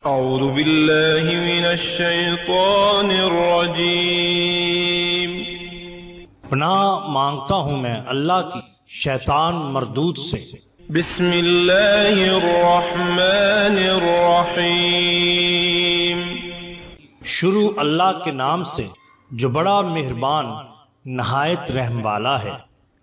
اعوذ باللہ من الشیطان الرجیم۔ پناہ مانگتا ہوں میں اللہ کی شیطان مردود سے۔ بسم اللہ الرحمن الرحیم۔ شروع اللہ کے نام سے جو بڑا مہربان نہایت رحم والا ہے۔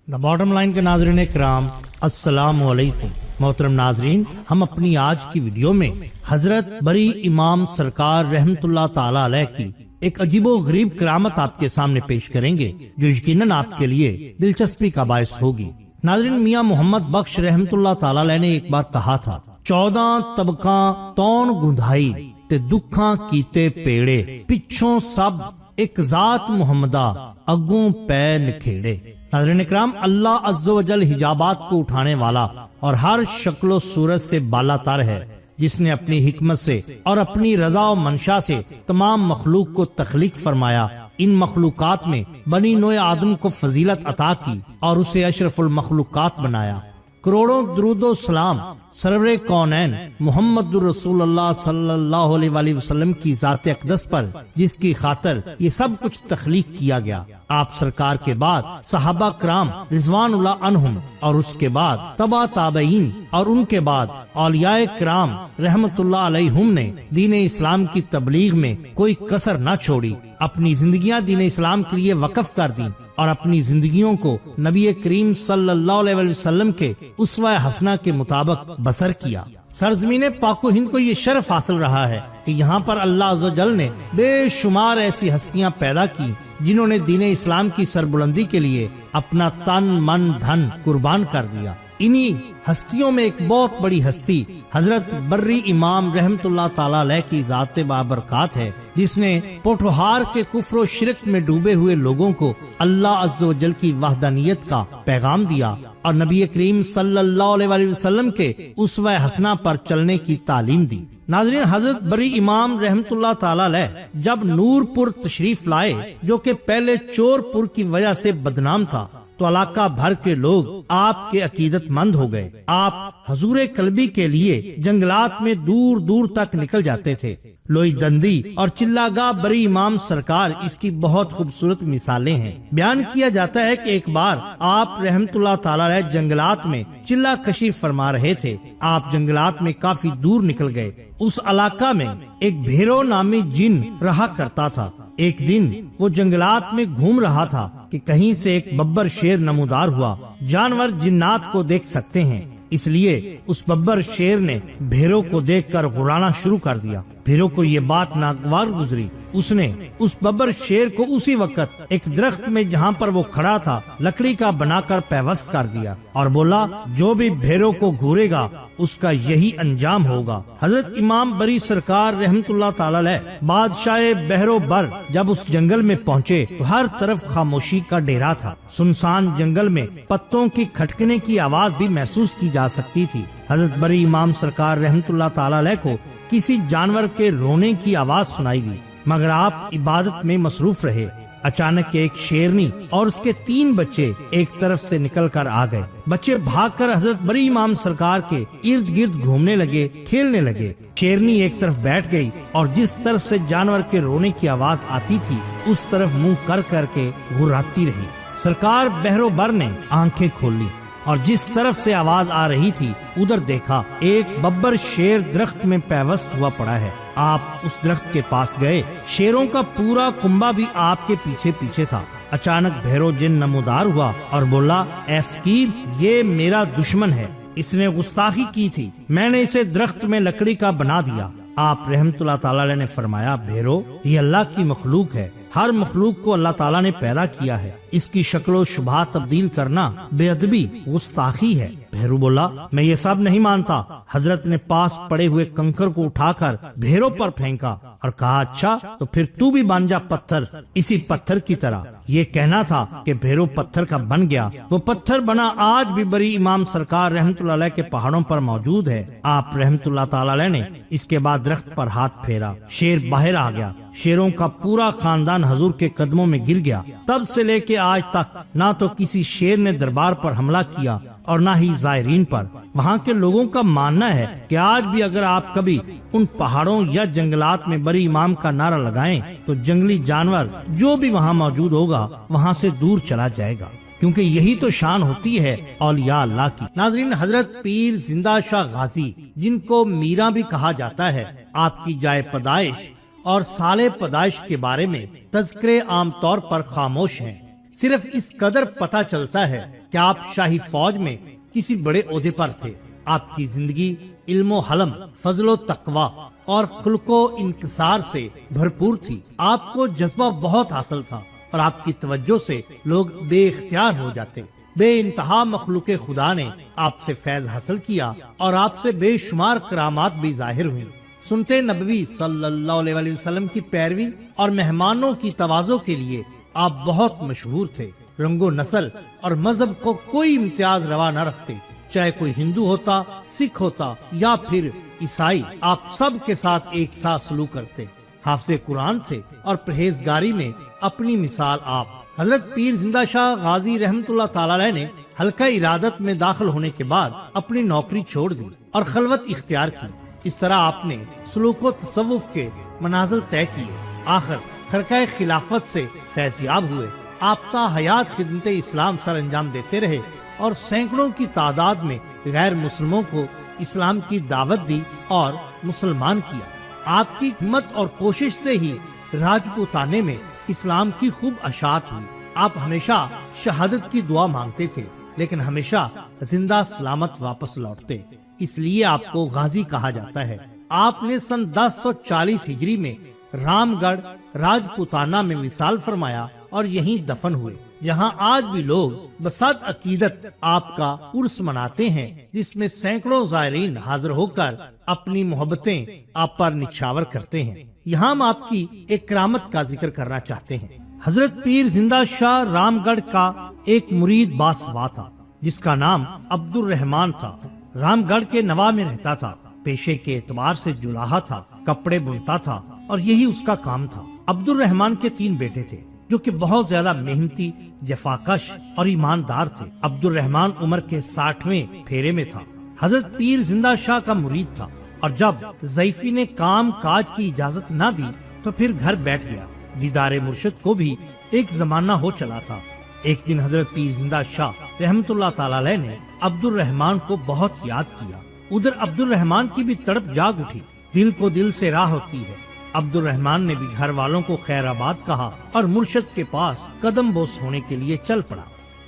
دا باٹم لائن کے ناظرین کرام، السلام علیکم۔ محترم ناظرین، ہم اپنی آج کی ویڈیو میں حضرت بری امام سرکار رحمت اللہ تعالی علیہ کی ایک عجیب و غریب کرامت آپ کے سامنے پیش کریں گے جو یقیناً آپ کے لیے دلچسپی کا باعث ہوگی۔ ناظرین، میاں محمد بخش رحمت اللہ تعالی علیہ نے ایک بار کہا تھا، 14 طبقاں تون گندھائی تے دکھاں کیتے پیڑے، پچھوں سب ایک ذات محمدہ اگوں پے نکھیڑے۔ ناظرین اکرام، اللہ عز و جل حجابات کو اٹھانے والا اور ہر شکل و صورت سے بالا تر ہے، جس نے اپنی حکمت سے اور اپنی رضا و منشا سے تمام مخلوق کو تخلیق فرمایا۔ ان مخلوقات میں بنی نوع آدم کو فضیلت عطا کی اور اسے اشرف المخلوقات بنایا۔ کروڑوں درود و سلام سرور کونین محمد رسول اللہ صلی اللہ علیہ وآلہ وسلم کی ذات اقدس پر، جس کی خاطر یہ سب کچھ تخلیق کیا گیا۔ آپ سرکار کے بعد صحابہ کرام رضوان اللہ عنہم، اور اس کے بعد تبع تابعین، اور ان کے بعد اولیاء کرام رحمت اللہ علیہم نے دین اسلام کی تبلیغ میں کوئی کسر نہ چھوڑی، اپنی زندگیاں دین اسلام کے لیے وقف کر دیں اور اپنی زندگیوں کو نبی کریم صلی اللہ علیہ وسلم کے اسوہ حسنہ کے مطابق بسر کیا۔ سرزمین پاک و ہند کو یہ شرف حاصل رہا ہے کہ یہاں پر اللہ عز و جل نے بے شمار ایسی ہستیاں پیدا کی جنہوں نے دین اسلام کی سربلندی کے لیے اپنا تن من دھن قربان کر دیا۔ انہی ہستیوں میں ایک بہت بڑی ہستی حضرت بری امام رحمت اللہ تعالی علیہ کی ذات بابرکات ہے، جس نے پوٹھوہار کے کفر و شرک میں ڈوبے ہوئے لوگوں کو اللہ عز و جل کی وحدانیت کا پیغام دیا اور نبی کریم صلی اللہ علیہ وآلہ وسلم کے اسوہ حسنہ پر چلنے کی تعلیم دی۔ ناظرین، حضرت بری امام رحمت اللہ تعالی علیہ جب نور پور تشریف لائے، جو کہ پہلے چور پور کی وجہ سے بدنام تھا، تو علاقہ بھر کے لوگ آپ کے عقیدت مند ہو گئے۔ آپ حضور قلبی کے لیے جنگلات میں دور دور تک نکل جاتے تھے۔ لوئی دندی اور چلا گاہ بری امام سرکار اس کی بہت خوبصورت مثالیں ہیں۔ بیان کیا جاتا ہے کہ ایک بار آپ رحمت اللہ تعالی علیہ جنگلات میں چلا کشی فرما رہے تھے۔ آپ جنگلات میں کافی دور نکل گئے۔ اس علاقہ میں ایک بھیرو نامی جن رہا کرتا تھا۔ ایک دن وہ جنگلات میں گھوم رہا تھا کہ کہیں سے ایک ببر شیر نمودار ہوا۔ جانور جنات کو دیکھ سکتے ہیں، اس لیے اس ببر شیر نے بھیرو کو دیکھ کر غرانا شروع کر دیا۔ بھیرو کو یہ بات ناگوار گزری۔ اس نے اس ببر شیر کو اسی وقت ایک درخت میں جہاں پر وہ کھڑا تھا لکڑی کا بنا کر پیوست کر دیا اور بولا، جو بھی بھیرو کو گھورے گا اس کا یہی انجام ہوگا۔ حضرت امام بری سرکار رحمت اللہ تعالی علیہ بادشاہ بحر و بر جب اس جنگل میں پہنچے تو ہر طرف خاموشی کا ڈیرا تھا۔ سنسان جنگل میں پتوں کی کھٹکنے کی آواز بھی محسوس کی جا سکتی تھی۔ حضرت بری امام سرکار رحمت اللہ تعالی علیہ کو کسی جانور کے رونے کی آواز سنائی دی، مگر آپ عبادت میں مصروف رہے۔ اچانک ایک شیرنی اور اس کے 3 بچے ایک طرف سے نکل کر آ گئے۔ بچے بھاگ کر حضرت بری امام سرکار کے ارد گرد گھومنے لگے، کھیلنے لگے۔ شیرنی ایک طرف بیٹھ گئی اور جس طرف سے جانور کے رونے کی آواز آتی تھی اس طرف منہ کر کر کے گھراتی رہی۔ سرکار بحر و بر نے آنکھیں کھول لی اور جس طرف سے آواز آ رہی تھی ادھر دیکھا، ایک ببر شیر درخت میں پیوست ہوا پڑا ہے۔ آپ اس درخت کے پاس گئے۔ شیروں کا پورا کنبہ بھی آپ کے پیچھے پیچھے تھا۔ اچانک بھیرو جن نمودار ہوا اور بولا، اے فقیر، یہ میرا دشمن ہے، اس نے گستاخی کی تھی، میں نے اسے درخت میں لکڑی کا بنا دیا۔ آپ رحمت اللہ تعالی علیہ نے فرمایا، بھیرو، یہ اللہ کی مخلوق ہے، ہر مخلوق کو اللہ تعالیٰ نے پیدا کیا ہے، اس کی شکل و شبہ تبدیل کرنا بے ادبی گستاخی ہے۔ بھیرو بولا، میں یہ سب نہیں مانتا۔ حضرت نے پاس پڑے ہوئے کنکر کو اٹھا کر بھیرو پر پھینکا اور کہا، اچھا تو پھر تو بھی بن جا پتھر، اسی پتھر کی طرح۔ یہ کہنا تھا کہ بھیرو پتھر کا بن گیا۔ وہ پتھر بنا آج بھی بری امام سرکار رحمت اللہ علیہ کے پہاڑوں پر موجود ہے۔ آپ رحمت اللہ تعالی علیہ نے اس کے بعد درخت پر ہاتھ پھیرا، شیر باہر آ گیا۔ شیروں کا پورا خاندان حضور کے قدموں میں گر گیا۔ تب سے لے کے آج تک نہ تو کسی شیر نے دربار پر حملہ کیا اور نہ ہی زائرین پر۔ وہاں کے لوگوں کا ماننا ہے کہ آج بھی اگر آپ کبھی ان پہاڑوں یا جنگلات میں بری امام کا نعرہ لگائیں تو جنگلی جانور جو بھی وہاں موجود ہوگا وہاں سے دور چلا جائے گا، کیونکہ یہی تو شان ہوتی ہے اولیاء اللہ کی۔ ناظرین، حضرت پیر زندہ شاہ غازی، جن کو میرا بھی کہا جاتا ہے، آپ کی جائے پیدائش اور سال پیدائش کے بارے میں تذکرے عام طور پر خاموش ہیں۔ صرف اس قدر پتہ چلتا ہے کہ آپ شاہی فوج میں کسی بڑے عہدے پر تھے۔ آپ کی زندگی علم و حلم، فضل و تقوی اور خلق و انکسار سے بھرپور تھی۔ آپ کو جذبہ بہت حاصل تھا اور آپ کی توجہ سے لوگ بے اختیار ہو جاتے۔ بے انتہا مخلوق خدا نے آپ سے فیض حاصل کیا اور آپ سے بے شمار کرامات بھی ظاہر ہوئی۔ سنتے نبوی صلی اللہ علیہ وسلم کی پیروی اور مہمانوں کی تواضع کے لیے آپ بہت مشہور تھے۔ رنگ و نسل اور مذہب کو کوئی امتیاز روا نہ رکھتے، چاہے کوئی ہندو ہوتا، سکھ ہوتا یا پھر عیسائی، آپ سب کے ساتھ ایک ساتھ سلوک کرتے۔ حافظ قرآن تھے اور پرہیزگاری میں اپنی مثال آپ۔ حضرت پیر زندہ شاہ غازی رحمت اللہ تعالی علیہ نے حلقہ ارادت میں داخل ہونے کے بعد اپنی نوکری چھوڑ دی اور خلوت اختیار کی۔ اس طرح آپ نے سلوک و تصوف کے منازل طے کیے، آخر خرقہ خلافت سے فیضیاب ہوئے۔ آپ تا حیات خدمت اسلام سر انجام دیتے رہے اور سینکڑوں کی تعداد میں غیر مسلموں کو اسلام کی دعوت دی اور مسلمان کیا۔ آپ کی ہمت اور کوشش سے ہی راجپوتانے میں اسلام کی خوب اشاعت ہوئی۔ آپ ہمیشہ شہادت کی دعا مانگتے تھے، لیکن ہمیشہ زندہ سلامت واپس لوٹتے، اس لیے آپ کو غازی کہا جاتا ہے۔ آپ نے سن 1040 ہجری میں رام گڑھ راجپوتانہ میں وصال فرمایا اور یہیں دفن ہوئے، جہاں آج بھی لوگ بسات عقیدت آپ کا عرس مناتے ہیں، جس میں سینکڑوں زائرین حاضر ہو کر اپنی محبتیں آپ پر نچھاور کرتے ہیں۔ یہاں ہم آپ کی ایک کرامت کا ذکر کرنا چاہتے ہیں۔ حضرت پیر زندہ شاہ رام گڑھ کا ایک مرید باسوا تھا جس کا نام عبد الرحمان تھا۔ رام گڑھ کے نوا میں رہتا تھا، پیشے کے اعتبار سے جلاحا تھا، کپڑے بنتا تھا اور یہی اس کا کام تھا۔ عبد الرحمان کے 3 بیٹے تھے جو کہ بہت زیادہ محنتی، جفاکش اور ایماندار تھے۔ عبد الرحمان عمر کے 60ویں پھیرے میں تھا، حضرت پیر زندہ شاہ کا مرید تھا، اور جب ضیفی نے کام کاج کی اجازت نہ دی تو پھر گھر بیٹھ گیا۔ دیدار مرشد کو بھی ایک زمانہ ہو چلا تھا۔ ایک دن حضرت پیر زندہ شاہ رحمت اللہ تعالی علیہ نے عبد الرحمان کو بہت یاد کیا۔ ادھر عبد الرحمان کی بھی تڑپ جاگ اٹھی، دل کو دل سے راہ ہوتی ہے۔ عبد الرحمان نے بھی گھر والوں کو خیر آباد کہا اور مرشد کے پاس قدم بوس ہونے کے لیے چل پڑا۔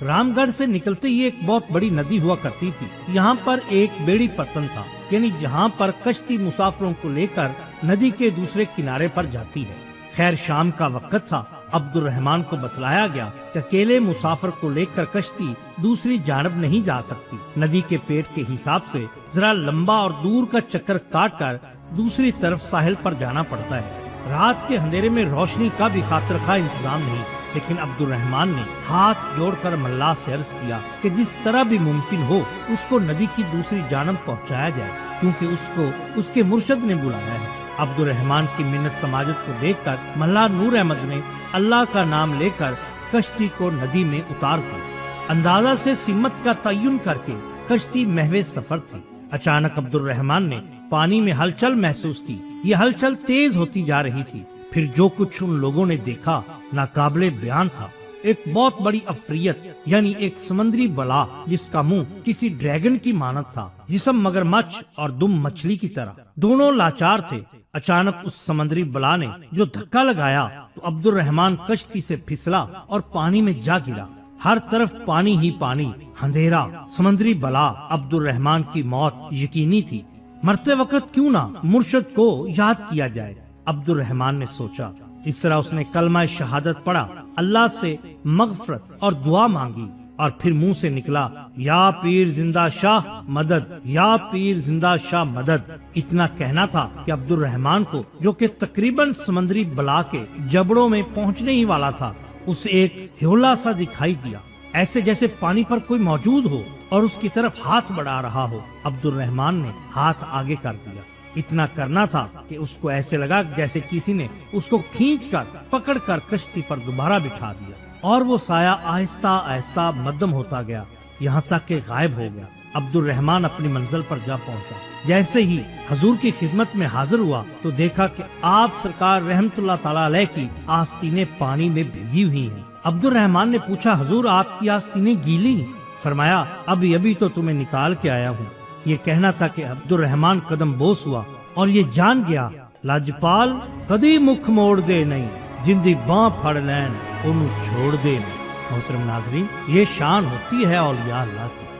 رام گڑھ سے نکلتے ہی ایک بہت بڑی ندی ہوا کرتی تھی۔ یہاں پر ایک بیڑی پتن تھا، یعنی جہاں پر کشتی مسافروں کو لے کر ندی کے دوسرے کنارے پر جاتی ہے۔ خیر شام کا وقت تھا۔ عبد الرحمان کو بتلایا گیا کہ اکیلے مسافر کو لے کر کشتی دوسری جانب نہیں جا سکتی، ندی کے پیٹ کے حساب سے ذرا لمبا اور دور کا چکر کاٹ کر دوسری طرف ساحل پر جانا پڑتا ہے۔ رات کے اندھیرے میں روشنی کا بھی خاطر خواہ انتظام نہیں، لیکن عبد الرحمان نے ہاتھ جوڑ کر ملا سے عرض کیا کہ جس طرح بھی ممکن ہو اس کو ندی کی دوسری جانب پہنچایا جائے، کیونکہ اس کو اس کے مرشد نے بلایا ہے۔ عبد الرحمان کی منت سماجت کو دیکھ کر ملا نور احمد نے اللہ کا نام لے کر کشتی کو ندی میں اتار دیا۔ اندازہ سے سمت کا تعین کر کے کشتی محو سفر تھی۔ اچانک عبد الرحمان نے پانی میں ہلچل محسوس کی۔ یہ ہلچل تیز ہوتی جا رہی تھی۔ پھر جو کچھ ان لوگوں نے دیکھا ناقابل بیان تھا۔ ایک بہت بڑی افریت، یعنی ایک سمندری بلا جس کا منہ کسی ڈریگن کی مانند تھا، جسم مگرمچھ اور دم مچھلی کی طرح، دونوں لاچار تھے۔ اچانک اس سمندری بلا نے جو دھکا لگایا تو عبد الرحمان کشتی سے پھسلا اور پانی میں جا گرا۔ ہر طرف پانی ہی پانی، اندھیرا، سمندری بلا۔ عبد الرحمان کی موت یقینی تھی۔ مرتے وقت کیوں نہ مرشد کو یاد کیا جائے، عبد الرحمان نے سوچا۔ اس طرح اس نے کلمہ شہادت پڑھا، اللہ سے مغفرت اور دعا مانگی، اور پھر منہ سے نکلا، یا پیر زندہ شاہ مدد، یا پیر زندہ شاہ مدد۔ اتنا کہنا تھا کہ عبد الرحمان کو، جو کہ تقریباً سمندری بلا کے جبڑوں میں پہنچنے ہی والا تھا، اسے ایک ہیولا سا دکھائی دیا، ایسے جیسے پانی پر کوئی موجود ہو اور اس کی طرف ہاتھ بڑھا رہا ہو۔ عبد الرحمان نے ہاتھ آگے کر دیا۔ اتنا کرنا تھا کہ اس کو ایسے لگا جیسے کسی نے اس کو کھینچ کر پکڑ کر کشتی پر دوبارہ بٹھا دیا، اور وہ سایہ آہستہ آہستہ مدھم ہوتا گیا۔ یہاں تک کہ غائب ہو گیا۔ عبد الرحمن اپنی منزل پر جا پہنچا۔ جیسے ہی حضور کی خدمت میں حاضر ہوا تو دیکھا کہ آپ سرکار رحمت اللہ تعالیٰ علیہ کی آستینیں پانی میں بھیگی ہوئی ہیں۔ عبد الرحمن نے پوچھا حضور آپ کی آستینیں گیلی ہیں؟ فرمایا ابھی تو تمہیں نکال کے آیا ہوں۔ یہ کہنا تھا کہ عبد الرحمن قدم بوس ہوا اور یہ جان گیا لاجپال کدی مکھ موڑ دے نہیں، جن دی باں پھڑ لین انہوں چھوڑ دے نہیں۔ محترم ناظرین، یہ شان ہوتی ہے اولیاء اللہ کی۔